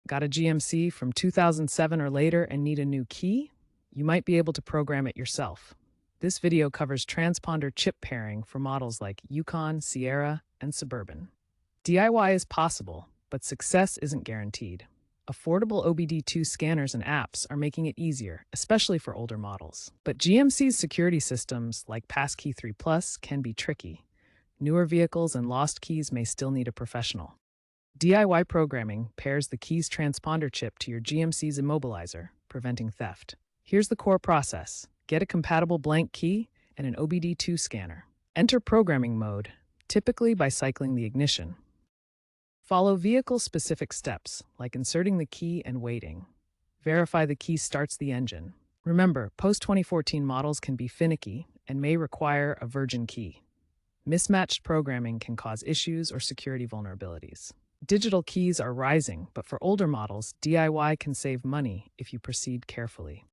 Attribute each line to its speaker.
Speaker 1: Got a GMC from 2007 or later and need a new key? You might be able to program it yourself. This video covers transponder chip pairing for models like Yukon, Sierra, and Suburban. DIY is possible, but success isn't guaranteed. Affordable OBD2 scanners and apps are making it easier, especially for older models. But GMC's security systems, like Passkey 3 Plus, can be tricky. Newer vehicles and lost keys may still need a professional. DIY programming pairs the key's transponder chip to your GMC's immobilizer, preventing theft. Here's the core process. Get a compatible blank key and an OBD2 scanner. Enter programming mode, typically by cycling the ignition. Follow vehicle-specific steps, like inserting the key and waiting. Verify the key starts the engine. Remember, post-2014 models can be finicky and may require a virgin key. Mismatched programming can cause issues or security vulnerabilities. Digital keys are rising, but for older models, DIY can save money if you proceed carefully.